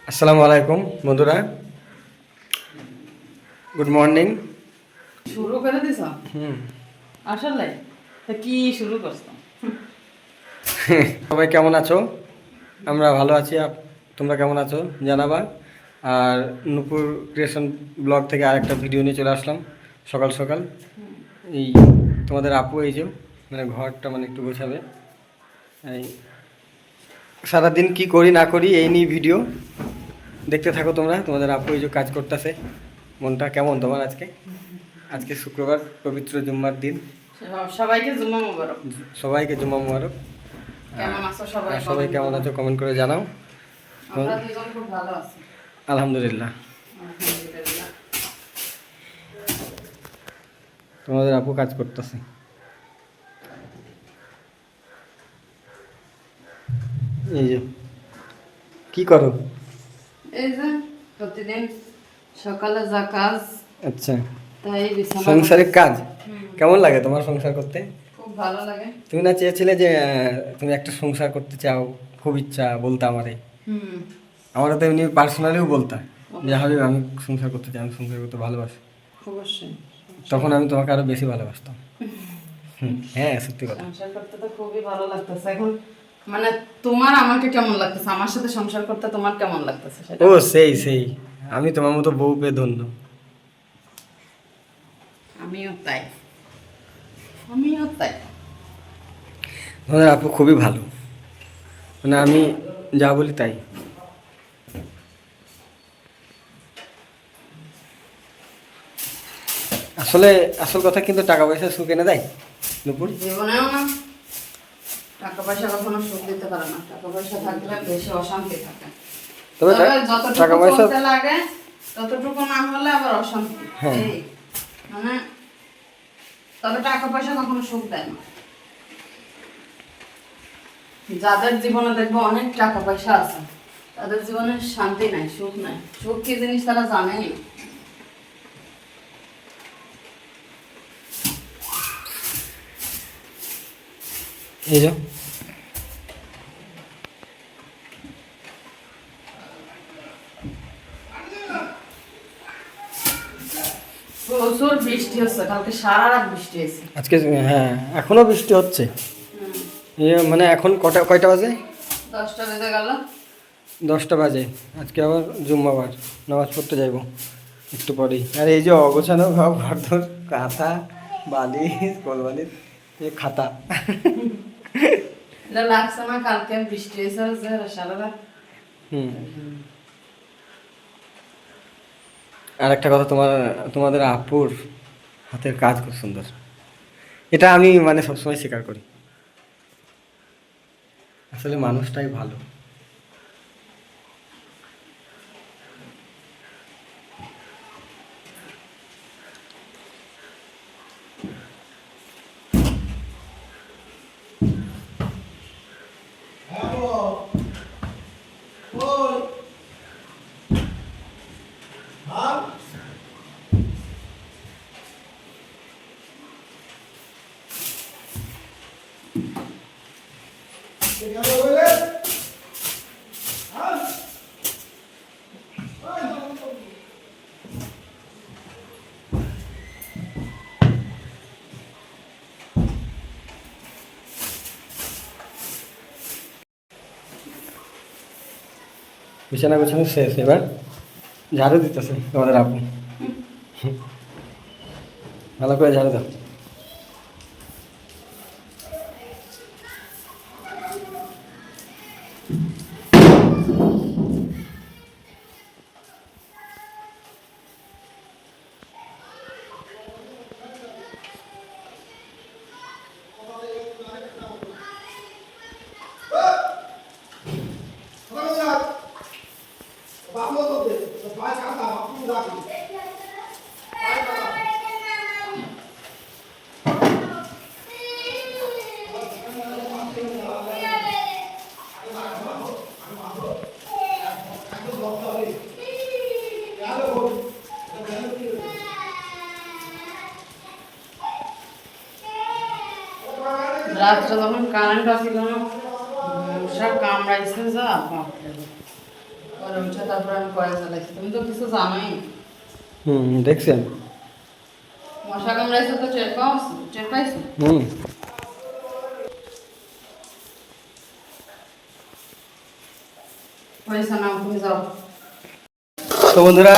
আসসালামু আলাইকুম বন্ধুরা, গুড মর্নিং। শুরু করে দিছ? আসলে তা কি শুরু করছো? সবাই কেমন আছো? আমরা ভালো আছি। তোমরা কেমন আছো জানাবা। আর নূপুর ক্রিয়েশন ব্লগ থেকে আরেকটা ভিডিও নিয়ে চলে আসলাম সকাল সকাল। এই তোমাদের আপু এই যে মানে ঘরটা মানে একটু গোছাবে। এই সারাদিন কি করি না করি এই নিয়ে ভিডিও দেখতে থাকো তোমরা। তোমাদের আপু এই যে কাজ করতেছে। মনটা কেমন তোমার আজকে? আজকে শুক্রবার, পবিত্র জুম্মার দিন। সবাইকে জুম্মা মুবারক। সবাইকে জুম্মা মুবারক। কেমন আছো সবাই? সবাই কেমন আছো কমেন্ট করে জানাও। আমরা দুজন খুব ভালো আছি, আলহামদুলিল্লাহ। আলহামদুলিল্লাহ। তোমাদের আপু কাজ করতেছে। এই যে কি করো? এই যে প্রতিদিন সকালে যা কাজ, আচ্ছা, তাই বিছানা সংসারিক কাজ কেমন লাগে তোমার সংসার করতে? খুব ভালো লাগে। তুমি না চেয়েছিলে যে তুমি একটা সংসার করতে চাও? খুব ইচ্ছা বলতা আমারে। আমারও তো এমনি পার্সোনালিও বলতা যে হাবিব আমি সংসার করতে চাই, আমি সংসার করতে ভালোবাসি। অবশ্যই। তখন আমি তোমাকে আরো বেশি ভালোবাসতাম। হ্যাঁ, সত্যি কথা। সংসার করতে তো খুবই ভালো লাগতেছে এখন। মানে তোমার আমাকে কেমন লাগতেছে, আমার সাথে সংসার করতে তোমার কেমন লাগতেছে সেটা? ও সেই সেই, আমি তোমার মতো বউ পেয়ে ধন্য। আমিও তাই, আমিও তাই। তোমাদের আপু খুবই ভালো, মানে আমি যা বলি তাই। আসলে আসল কথা কিন্তু টাকা পয়সা সুখ এনে দেয় নুপুর? জীবনেও না। টাকা পয়সা কখনো সুখ দিতে পারে না, টাকা পয়সা থাকলে বেশি অশান্তি থাকে। তবে যতটুকু টাকা পয়সা চলতে লাগে ততটুকু না হলে আবার অশান্তি। হ্যাঁ। এই মানে তবে টাকা পয়সা কখনো সুখ দেয় না। যাদের জীবনে দেখবো অনেক টাকা পয়সা আছে, তাদের জীবনে শান্তি নাই, সুখ নাই। সুখ কি জিনিস তারা জানেই না। এই যে প্রচুর বৃষ্টি হচ্ছে, কালকে সারা রাত বৃষ্টি হয়েছে। আজকে হ্যাঁ এখনো বৃষ্টি হচ্ছে। মানে এখন কয়টা বাজে? 10টা বেজে গেল। 10টা বাজে। আজকে আবার জুম্মাবার, নামাজ পড়তে যাইব একটু পরেই। আর এই যে অগোছানো ভাব, ঘর কাঁথা বালিশ কোলবালিশ, এই খাতা। এটা লাগছে না কালকে বৃষ্টি হয়েছে যে সারা রাত। আর একটা কথা, তোমাদের আপুর হাতের কাজ খুব সুন্দর। এটা আমি মানে সবসময় স্বীকার করি। আসলে মানুষটাই ভালো। বিছানা গোছানো শেষ, এবার ঝাড়ু দিতেছে তোমাদের আপু। ভালো করে ঝাড়ু দাও। রাত্রে যখন কারেন্ট আসিল না, মশা কামড়াইছে যা বাপরে। পরে পরে উঠে তারপরে আমি কড়াই চালাইছি, তুমি তো কিছু জানোই না। দেখছেন? মশা কামড়াইছে তো টের পাইছো? হয়েছে না, তুমি যাও। তো বন্ধুরা,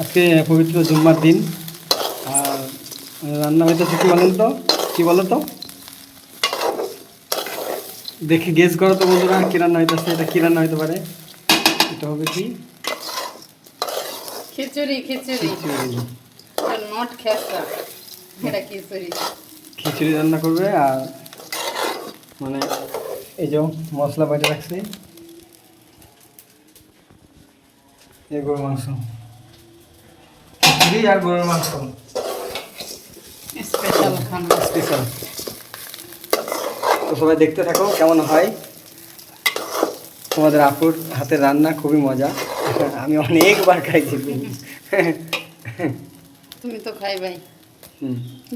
আজকে পবিত্র জুম্মার দিন, আর রান্না হইতেছে কি বলেন তো, কি বলো তো, দেখি গেস করো তো বন্ধুরা, কি রান্না হইতেছে, এটা কি রান্না হইতে পারে? এটা হবে কি? খিচুড়ি। খিচুড়ি নট খেসা, এটা খিচুড়ি। খিচুড়ি রান্না করবে, আর মানে এই যে মশলা বাইরে রাখছে, এই গরুর মাংস, খিচুড়ি আর গরুর মাংস, স্পেশাল খানা। স্পেশাল। তো সবাই দেখতে থাকো কেমন হয়। তোমাদের আপুর হাতের রান্না খুবই মজা, আমি অনেকবার খাইছি। তুমি তো খাইবাই।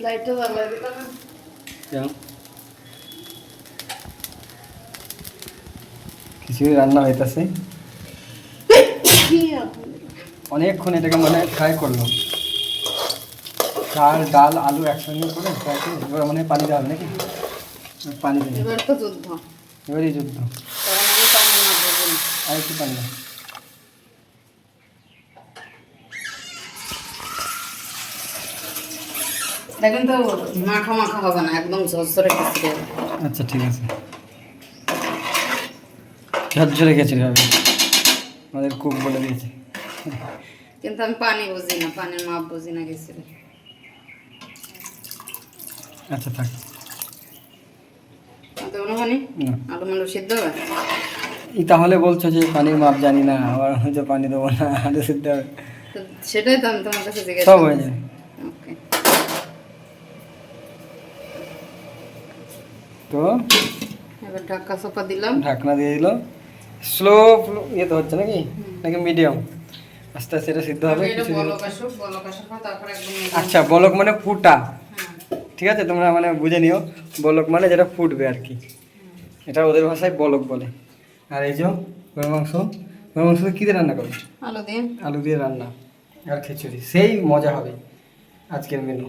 লাইটটা জ্বালাই দিলা না? খিচুড়ি রান্না হইতেছে, অনেকক্ষণ এটাকে মানে ফ্রাই করলো, চাল ডাল আলু একসঙ্গে করে ফ্রাই করে, এবার মানে পানি দেওয়া হবে নাকি? পানি দেবে, এবার তো যুদ্ধ, এবারই যুদ্ধ। কারণ আমি পানি না দেবো না। আর একটু পানি দাও। দেখেন তো মাখা মাখা হবে না, একদম ঝরঝরে খিচুড়ি হবে। আচ্ছা ঠিক আছে, ঝরঝরে খিচুড়ি হবে, আমাদের কুক বলে দিয়েছে। কিন্তু আমি পানি বুঝি না, পানির মাপ বুঝি না খিচুড়ি। আচ্ছা থাক। দেবো না পানি? না, আলু মালু সিদ্ধ হবে? তাহলে বলছো যে পানির মাপ জানি না, আবার হয়তো পানি দেবো না, আলু সিদ্ধ হবে, তো সেটাই তো আমি তোমার কাছে জিজ্ঞেস সব হয়ে যাবে। ওকে। তো এবার ঢাকা চাপা দিলাম। ঢাকনা দিয়ে দিল, স্লো ইয়ে তো হচ্ছে নাকি, নাকি মিডিয়াম? আস্তে আস্তে এটা সিদ্ধ হবে। এটা কিছুদিন। বলক আসুক, বলক আসার পর তারপর একদম medium। আচ্ছা, বলক মানে ফুটা, হ্যাঁ। ঠিক আছে, তোমরা মানে বুঝে নিও, বলক মানে যেটা ফুটবে আর কি, এটা ওদের ভাষায় বলক বলে। আর এই যে গরুর মাংস, গরুর মাংস কী দিয়ে রান্না করবে? আলু দিয়ে। আলু দিয়ে রান্না আর খিচুড়ি, সেই মজা হবে আজকের মেনু।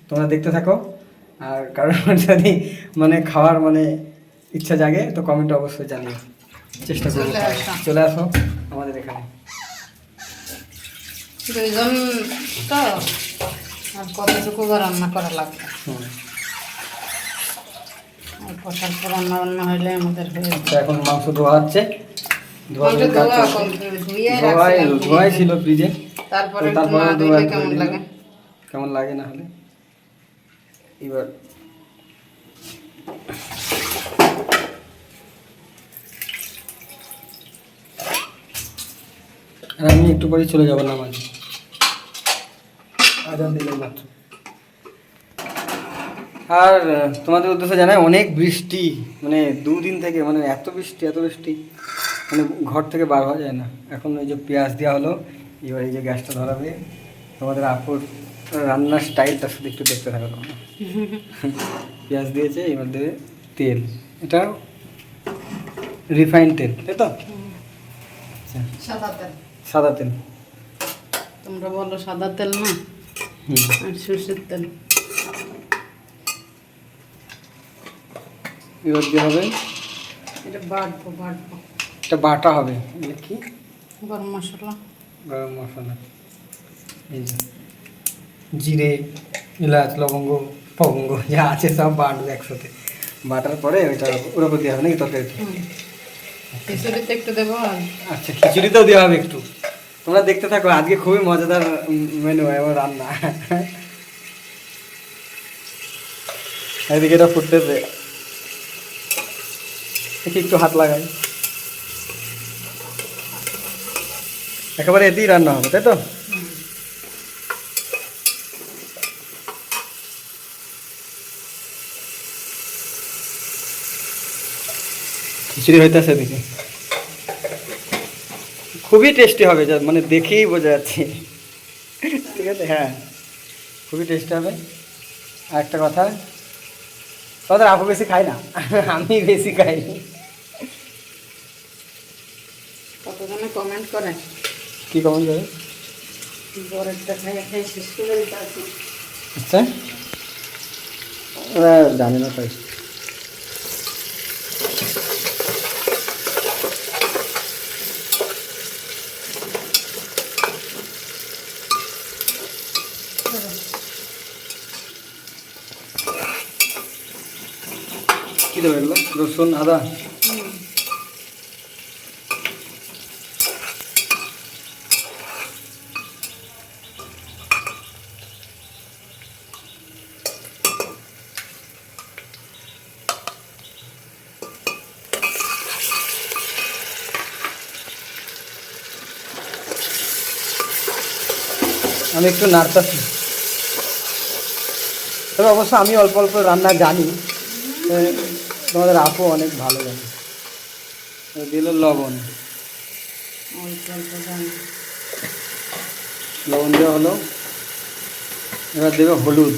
তোমরা দেখতে থাকো, আর কারোর যদি মানে খাওয়ার মানে ইচ্ছা জাগে তো কমেন্টে অবশ্যই জানিও, চেষ্টা করবো। চলে আসো। চলে আসো আমাদের এখানে। দুইজন তো, আর কতটুকু রান্না করা লাগবে। হুম। আর কষার পর রান্না বান্না হইলে আমাদের হয়ে যাবে। তো এখন মাংস ধোয়া হচ্ছে, মাংস ধোয়া complete, ধুয়ে রাখছিলাম ধোয়াই ফ্রিজে। ছিল ফ্রিজে, তারপরে তো তারপরে না ধোয়া ধুইলে করে কেমন দিলাম। লাগে? কেমন লাগে না হলে এবার আর আমি একটু পরে চলে যাবো নামাজ, আজান দিলেন মাত্র। আর তোমাদের উদ্দেশ্যে জানাই, অনেক বৃষ্টি, মানে দুদিন থেকে মানে এত বৃষ্টি, মানে ঘর থেকে বার হওয়া যায় না। এখন ওই যে পেঁয়াজ দেওয়া হলো, এবার এই যে গ্যাসটা ধরাবে, তোমাদের আপুর রান্নার স্টাইলটা শুধু একটু দেখতে থাকো তোমরা। পেঁয়াজ দিয়েছে, এবার দেবে তেল, এটা রিফাইন্ড তেল, তাই তো? আচ্ছা, সাদা তেল। সাদা তেল। তোমরা বলো সাদা তেল না, হুম। আর সরষের তেল। এবার দিয়ে হবে, এটা বাটবো। এটা বাটা হবে, এটা কি? গরম মশলা। গরম মশলা, এই যে জিরে এলাচ লবঙ্গ ফবঙ্গ যা আছে সব বাটবে একসাথে, বাটার পরে ওইটা ওর উপর দেওয়া হবে নাকি তরকারিতে? খিচুড়িতে একটু দেবো। আর আচ্ছা, খিচুড়িতেও দেওয়া হবে একটু, তোমরা দেখতে থাকো, আজকে খুবই মজাদার মেনু এবার রান্না। এদিকে এটা ফুটতেছে, দেখি একটু হাত লাগাই, একেবারে এতেই রান্না হবে, তাই তো? খিচুড়ি হইতেছে এদিকে, খুবই টেস্টি হবে, যা মানে দেখেই বোঝা যাচ্ছে, ঠিক আছে? হ্যাঁ, খুবই টেস্টি হবে। আর একটা কথা, তোমাদের আপু বেশি খাই না, আমি বেশি খাই। কত কতজনে কমেন্ট করে কি কমেন্ট করে? বরেরটা খাই খাই শেষ করে দিতে আছে। আচ্ছা, ওরা জানে না তাই। কি দেবো এগুলো? রসুন, আদা? আমি একটু নাড়তাছি, তবে অবশ্য আমি অল্প অল্প রান্না জানি, তোমাদের আপু অনেক ভালো জানে। দিল লবণ, অল্প অল্প জানি। লবণ দেওয়া হলো, এবার দেবে হলুদ,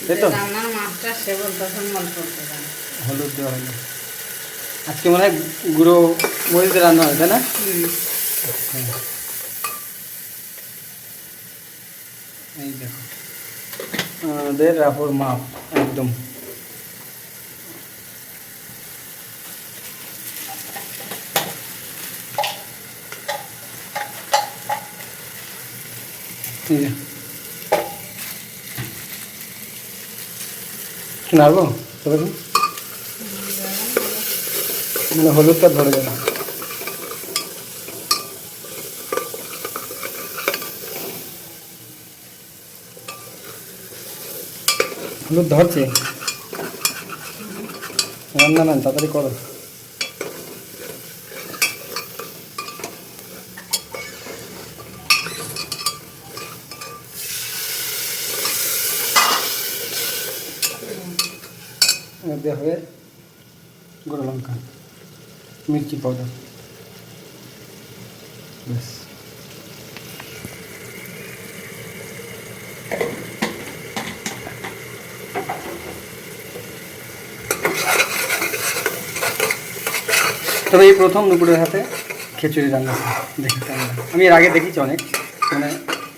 তাই তো? রান্নার মাছটা সে বলতেছেন অল্প অল্প জানি। হলুদ দেওয়া হলো। আজকে মনে হয় গুঁড়ো মরিচ দিয়ে রান্না হয়, তাই না? হ্যাঁ। এই দেখো আমাদের আপুর মাপ একদম। এই যে। কি নাড়বো তবে? মানে হলুদটা ধরে যাবে। হলুদ ধরছে, রান্না না তাড়াতাড়ি করো। এবার দেওয়া হবে গুঁড়ো লঙ্কা, মির্চি পাউডার, ব্যাস। তবে এই প্রথম দুপুরের হাতে খিচুড়ি রান্না দেখেছি আমি এর আগে দেখেছি অনেক, মানে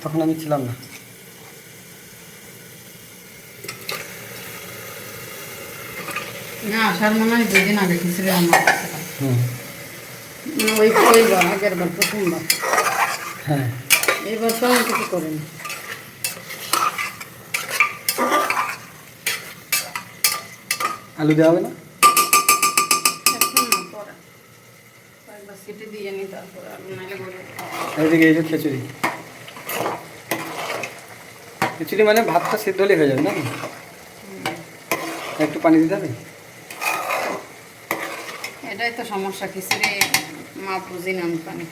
তখন আমি ছিলাম না। না আসার মনে হয় 2 দিন আগে খিচুড়ি রান্না করছিলাম। হুম, ওইবার আগের বার প্রথমবার। হ্যাঁ। এইবার তো আমি কিছু করিনি। আলু দেওয়া হবে না? এখন না, পরে কয়েকবার সিটি দিয়ে নি, তারপরে আলু নাইলে গলে এইদিকে এই যে খিচুড়ি, খিচুড়ি মানে ভাতটা সিদ্ধ হলে হয়ে যাবে নাকি? একটু পানি দিতে হবে। এটাই তো সমস্যা, খিচুড়ি মাপ বুঝি না আমি পানি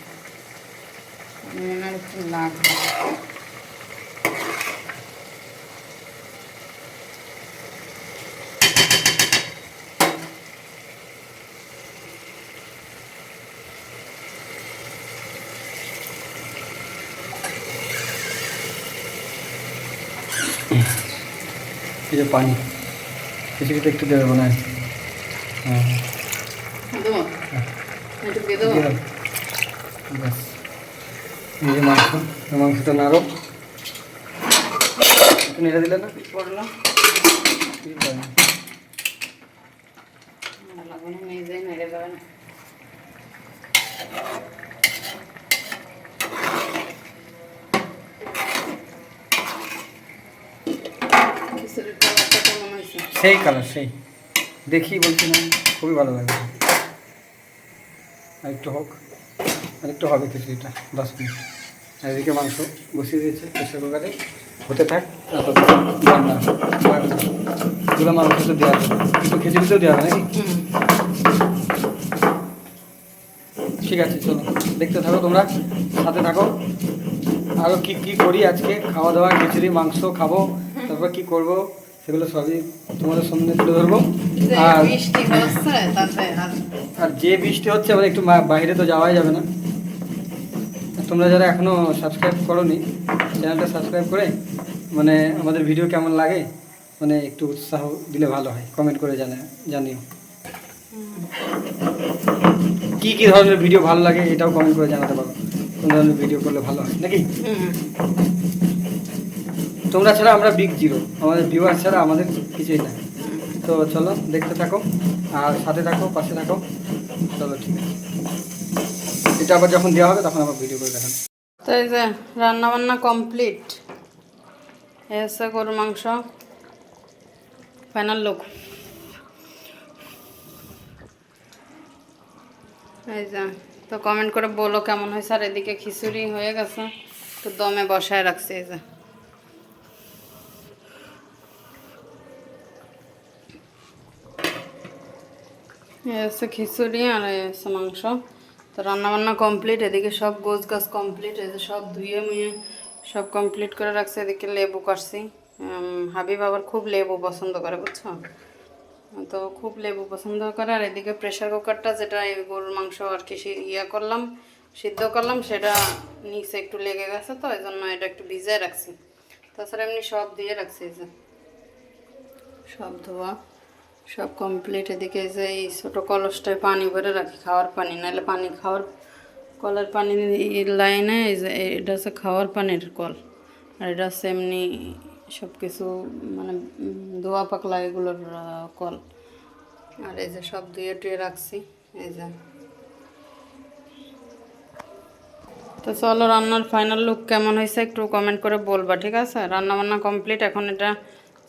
মনে হয় একটু লাগবে। এই যে পানি, খিচুড়িতে একটু দেবে মনে হয়। হ্যাঁ, দেবো একটু দিয়ে দেবো। দিয়ে দাও। ব্যাস। এই যে মাংস, এই মাংসটা নাড়ো, একটু নেড়ে দিলে না? পড়লো কি পানি? লাগবে না, নিয়ে যাই নেড়ে যাবে না। খিচুড়ির কালারটা কেমন হয়েছে? সেই কালার, সেই দেখি বলছি না, খুবই ভালো লাগবে। আর একটু হোক, আর একটু হবে খিচুড়িটা, 10 মিনিট। আর এদিকে মাংস বসিয়ে দিয়েছে প্রেশার কুকারে, হতে থাক। এগুলো মাংস তো দেওয়া হবে, একটু খিচুড়িতেও দেওয়া হবে নাকি? ঠিক আছে, চলো দেখতে থাকো তোমরা, সাথে থাকো। আরও কী কী করি আজকে, খাওয়া দাওয়া, খিচুড়ি মাংস খাবো, তারপর কি করব সেগুলো সবই তোমাদের সামনে তুলে ধরবো। আর বৃষ্টি হচ্ছে তাতে আর যে বৃষ্টি হচ্ছে মানে একটু বাইরে তো যাওয়াই যাবে না। তোমরা যারা এখনও সাবস্ক্রাইব করোনি, চ্যানেলটা সাবস্ক্রাইব করে মানে আমাদের ভিডিও কেমন লাগে মানে একটু উৎসাহ দিলে ভালো হয়, কমেন্ট করে জানিও। কি কি ধরনের ভিডিও ভালো লাগে এটাও কমেন্ট করে জানাতে পারো, কোন ধরনের ভিডিও করলে ভালো হয় নাকি। তোমরা ছাড়া আমরা বিগ জিরো, আমাদের ভিউয়ার ছাড়া আমাদের কিছুই না। তো চলো দেখতে থাকো আর সাথে থাকো, পাশে থাকো। চলো ঠিক আছে, এটা আবার যখন দেওয়া হবে তখন আবার ভিডিও করে দেখান। তো এই যে রান্না বান্না কমপ্লিট, এসে গরুর মাংস ফাইনাল লুক। এই যে তো কমেন্ট করে বলো কেমন হয়েছে। আর এদিকে খিচুড়ি হয়ে গেছে, তো দমে বসায় রাখছি। এই যে এসে খিচুড়ি আর এসে মাংস। তো রান্নাবান্না কমপ্লিট, এদিকে সব গোছ গাছ কমপ্লিট। এই যে সব ধুয়ে মুয়ে সব কমপ্লিট করে রাখছি। এদিকে লেবু কাটছি। হাবিব আবার খুব লেবু পছন্দ করে, বুঝছো, তো খুব লেবু পছন্দ করে। আর এদিকে প্রেশার কুকারটা, যেটা এই গরুর মাংস আর কি করলাম, সিদ্ধ করলাম, সেটা নিচে একটু লেগে গেছে, তো এই জন্য এটা একটু ভিজায় রাখছি। তাছাড়া এমনি সব দিয়ে রাখছি। এই যে সব ধোয়া সব কমপ্লিট। এদিকে যে এই ছোটো কলসটায় পানি ভরে রাখি, খাওয়ার পানি, নাহলে পানি খাওয়ার কলের পানি লাইনে। এই যে এটা হচ্ছে খাওয়ার পানির কল, আর এটা হচ্ছে এমনি সব কিছু মানে ধোয়া পাকলা এগুলোর কল। আর এই যে সব ধুয়ে টুয়ে রাখছি। এই যে তো চলো, রান্নার ফাইনাল লুক কেমন হয়েছে একটু কমেন্ট করে বলবা, ঠিক আছে। রান্না বান্না কমপ্লিট, এখন এটা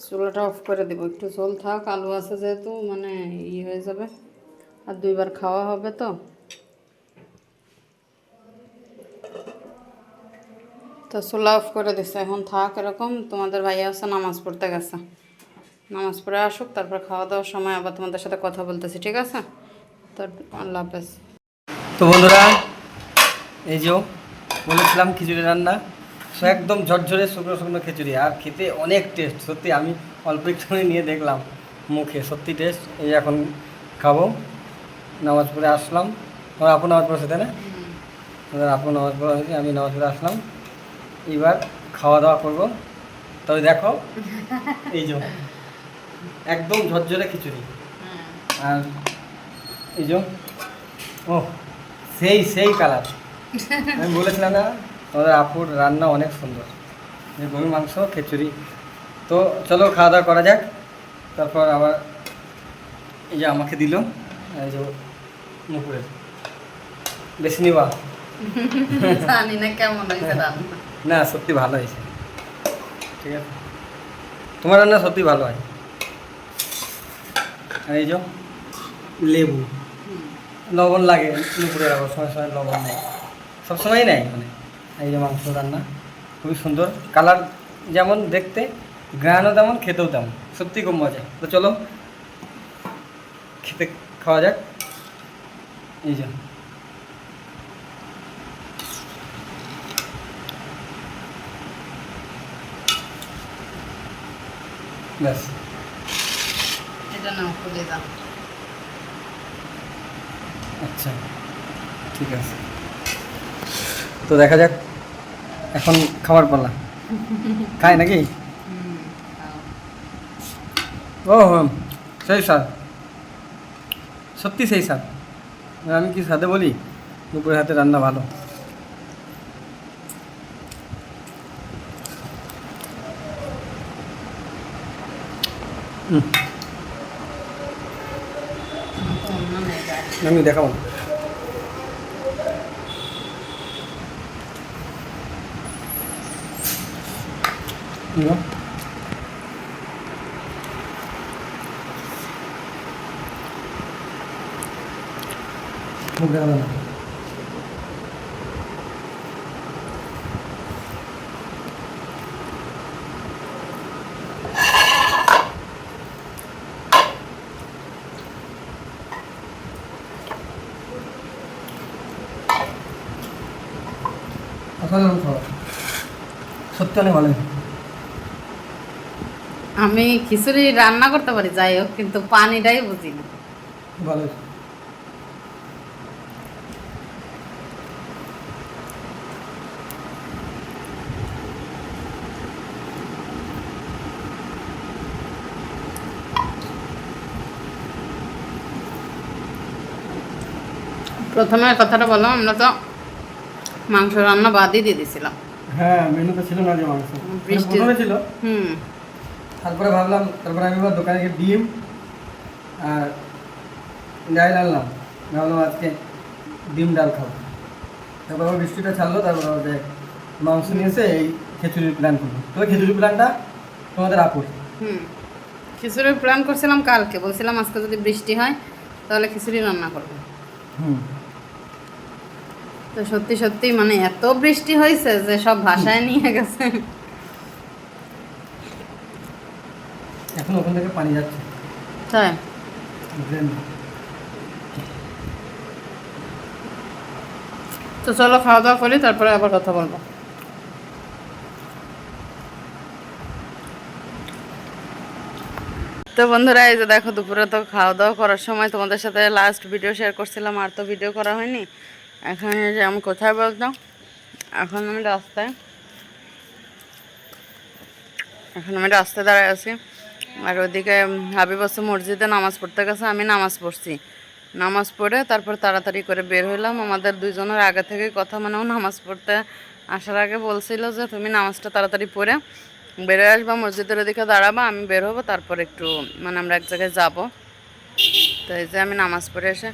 চুলাটা অফ করে দেবো। একটু ঝোল থাক, আলু আছে যেহেতু, মানে হয়ে যাবে, আর 2বার খাওয়া হবে। তো চুলা অফ করে দিচ্ছে, এখন থাক এরকম। তোমাদের ভাইয়া হচ্ছে নামাজ পড়তে গেছে, নামাজ পড়ে আসুক, তারপর খাওয়া দাওয়ার সময় আবার তোমাদের সাথে কথা বলতেছি, ঠিক আছে। তো আল্লাহ হাফেজ। তো বন্ধুরা, এই যে বলেছিলাম খিচুড়ি রান্না, সো একদম ঝরঝরে শুকনো শুকনো খিচুড়ি, আর খেতে অনেক টেস্ট। সত্যি আমি অল্প একটু নিয়ে দেখলাম মুখে, সত্যি টেস্ট। এই এখন খাবো, নামাজ পড়ে আসলাম। আমার আপু নামাজ পড়েছে, তাই না? আপু নামাজ পড়া হয়েছে, আমি নামাজ পড়ে আসলাম। এবার খাওয়া দাওয়া করবো। তবে দেখো, এই যে একদম ঝরঝরে খিচুড়ি, আর এই যে ও সেই সেই কালার। আমি বলেছিলাম না তোমাদের আপুর রান্না অনেক সুন্দর, যে গরুর মাংস খিচুড়ি। তো চলো খাওয়া দাওয়া করা যাক। তারপর আবার এই যে আমাকে দিল, এই যে নুপুরের, বেশি নিবা। জানি না কেমন হয়েছে রান্না। না সত্যি ভালো হয়েছে, ঠিক আছে, তোমার রান্না সত্যি ভালো হয়। আর এই যে লেবু, লবণ লাগে নুপুরের, আবার সময় সময় লবণ নেই, সবসময়ই নেয় মানে। এই যে মাংস রান্না খুবই সুন্দর, কালার যেমন দেখতে, গ্রানও তেমন, খেতেও তেমন, সত্যি খুব মজা। তো চলো খেতে খাওয়া যাক। এই যে ব্যাস, এটা নাও, খুলে দাও। আচ্ছা ঠিক আছে, তো দেখা যাক, এখন খাবার পালা। খাই নাকি? ও সেই স্বাদ, সত্যি সেই স্বাদ। আমি কি স্বাদে বলি, দুপুরের হাতে রান্না ভালো। আমি দেখাবো, মুখ দেখাবো না। অসাধারণ খাবার, সত্যি অনেক ভালো হয়েছে। আমি খিচুড়ি রান্না করতে পারি যাই হোক, কিন্তু পানিটাই বুঝি না। ভালো হয়েছে। প্রথমে কথাটা বলো, আমরা তো মাংস রান্না বাদই দিয়ে দিছিলাম। হ্যাঁ, মেনু তো ছিল না যে মাংস, বৃষ্টি প্রথমে ছিল। হুম। তারপরে ভাবলাম, তারপরে আমি আবার দোকানে গিয়ে ডিম আর ডাল আনলাম, ভাবলাম আজকে ডিম ডাল খাবো। তারপর আবার বৃষ্টিটা ছাড়লো, তারপর আবার যে মাংস নিয়ে এসে এই খিচুড়ির প্ল্যান করবো। তবে খিচুড়ির প্ল্যানটা তোমাদের আপুর। হুম, খিচুড়ির প্ল্যান করছিলাম কালকে, বলছিলাম আজকে যদি বৃষ্টি হয় তাহলে খিচুড়ি রান্না করবো। হুম। তো সত্যি সত্যি মানে এত বৃষ্টি হয়েছে যে সব ভাষায় নিয়ে গেছে। এখন ওখান থেকে পানি যাচ্ছে তাই ড্রেন। তো চলো খাওয়া দাওয়া করি, তারপরে আবার কথা বলবো। তো বন্ধুরা, এই যে দেখো দুপুরে তো খাওয়া দাওয়া করার সময় তোমাদের সাথে লাস্ট ভিডিও শেয়ার করছিলাম, আর তো ভিডিও করা হয়নি। এখন এই যে আমি কোথায় বলতাম, এখন আমি রাস্তায় দাঁড়ায় আছি। আর ওইদিকে হাবিব হচ্ছে মসজিদে নামাজ পড়তে গেছে, আমি নামাজ পড়ছি। নামাজ পড়ে তারপর তাড়াতাড়ি করে বের হইলাম। আমাদের দুইজনের আগে থেকেই কথা, মানে ও নামাজ পড়তে আসার আগে বলছিল যে তুমি নামাজটা তাড়াতাড়ি পড়ে বেরোয় আসবা, মসজিদের ওদিকে দাঁড়াবা, আমি বের হবো, তারপর একটু মানে আমরা এক জায়গায় যাবো। তো এই যে আমি নামাজ পড়ে এসে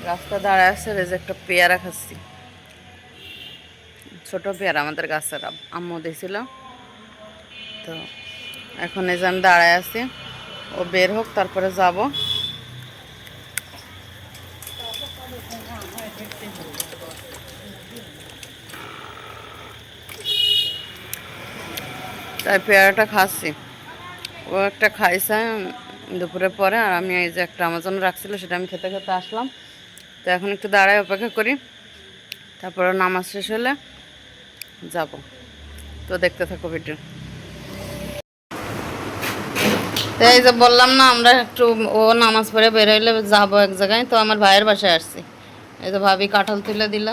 রাস্তা দাঁড়ায় আসছে, এই যে একটা পেয়ারা খাচ্ছি, ছোট পেয়ারা আমাদের গাছের আম্মু দিয়েছিল। তো এখন এই যে আমি দাঁড়ায় আছি, ও বের হোক তারপরে যাব। তাই পেয়ারাটা খাচ্ছি, ও একটা খাইছে দুপুরের পরে, আর আমি এই যে একটা আমার জন্য রাখছিল সেটা আমি খেতে খেতে আসলাম। তো এখন একটু দাঁড়ায় অপেক্ষা করি, তারপরে নামাজ শেষ হলে যাব। তো দেখতে থাকো ভিডিও। তো এই যে বললাম না, আমরা একটু ও নামাজ পড়ে বেরোইলে যাবো এক জায়গায়, তো আমার ভাইয়ের বাসায় আসছি। এই যে ভাবি কাঁঠাল তুলে দিল,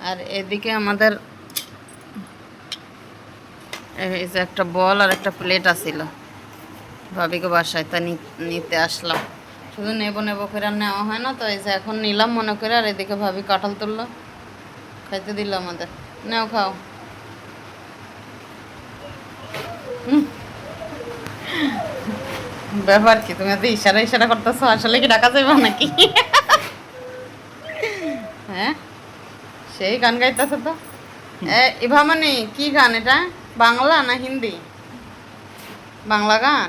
আর এদিকে আমাদের এই যে একটা বল আর একটা প্লেট আসিল ভাবিকে বাসায়, তা নিতে আসলাম। শুধু নেবো নেবো করে আর নেওয়া হয় না, তো এই যে এখন নিলাম মনে করে। আর এদিকে ভাবি কাঁঠাল তুললো, খাইতে দিল আমাদের। নেও খাও। ব্যাপার কি, তুমি এত ইশারা ইশারা করতেছো, আসলে কি ডাকা যাইবা নাকি? হ্যাঁ, সেই গান গাইতেছে তো। ইভামানি কি গান এটা, বাংলা না হিন্দি? বাংলা গান,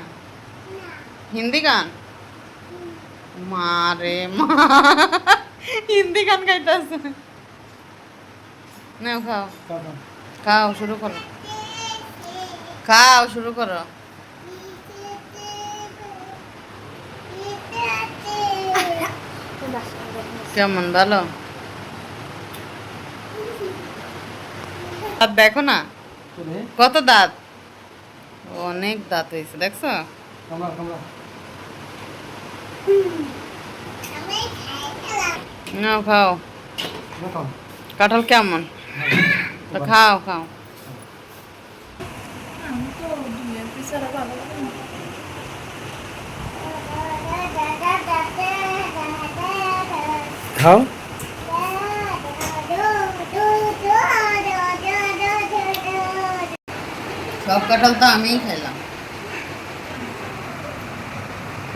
হিন্দি গান? মা রে মা, হিন্দি গান গাইতেছে। নাও খাও, খাও শুরু করো, খাও শুরু করো। কেমন, ভালো? দাঁত দেখো না, কত দাঁত, অনেক দাঁত হয়েছে, দেখছো? নাও খাও, কাঁঠাল কেমন, তো খাও খাও। খাও। সব কাঁঠাল তো আমিই খেলাম,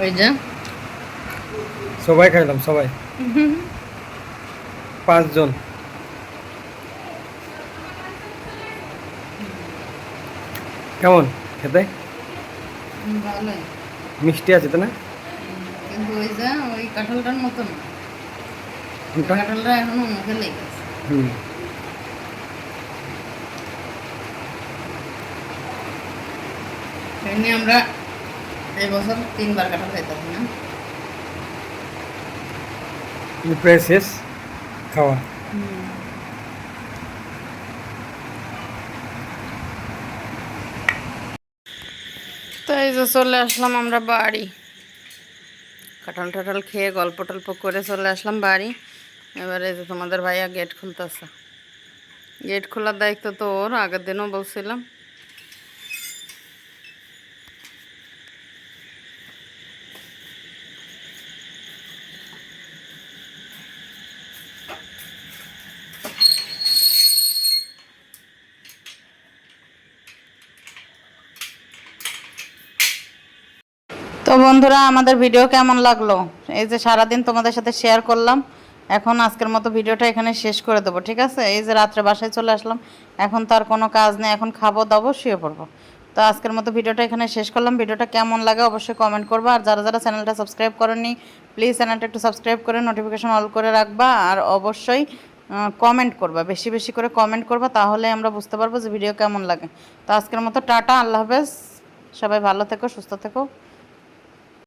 ওই যে সবাই খাইলাম, সবাই 5 জন। কেমন খেতে? ভালোই, মিষ্টি আছে তো না? কিন্তু ওই যে ওই কাঁঠালটার মতো না, কোনটা? কাঁঠালটা এখনো মুখে লেগেছে। হুম। এমনি আমরা এই বছর 3বার কাঁঠাল খাইতাম না। প্রায় শেষ খাওয়া। তো এই যে চলে আসলাম আমরা বাড়ি, কাঁঠাল টাঠাল খেয়ে গল্প টল্প করে চলে আসলাম বাড়ি। এবারে এই যে তোমাদের ভাইয়া গেট খুলতেছে, গেট খোলার দায়িত্ব তো ওর, আগের দিনও বলছিলাম। বন্ধুরা, আমাদের ভিডিও কেমন লাগলো? এই যে সারাদিন তোমাদের সাথে শেয়ার করলাম, এখন আজকের মতো ভিডিওটা এখানে শেষ করে দেবো, ঠিক আছে? এই যে রাত্রে বাসায় চলে আসলাম, এখন তার কোনো কাজ নেই, এখন খাবো দাবো শুয়ে পড়বো। তো আজকের মতো ভিডিওটা এখানে শেষ করলাম। ভিডিওটা কেমন লাগে অবশ্যই কমেন্ট করবা, আর যারা যারা চ্যানেলটা সাবস্ক্রাইব করেননি প্লিজ চ্যানেলটা একটু সাবস্ক্রাইব করে নোটিফিকেশন অল করে রাখবা, আর অবশ্যই কমেন্ট করবা, বেশি বেশি করে কমেন্ট করবা, তাহলে আমরা বুঝতে পারবো যে ভিডিও কেমন লাগে। তো আজকের মতো টাটা, আল্লাহ হাফেজ, সবাই ভালো থেকো, সুস্থ থেকো।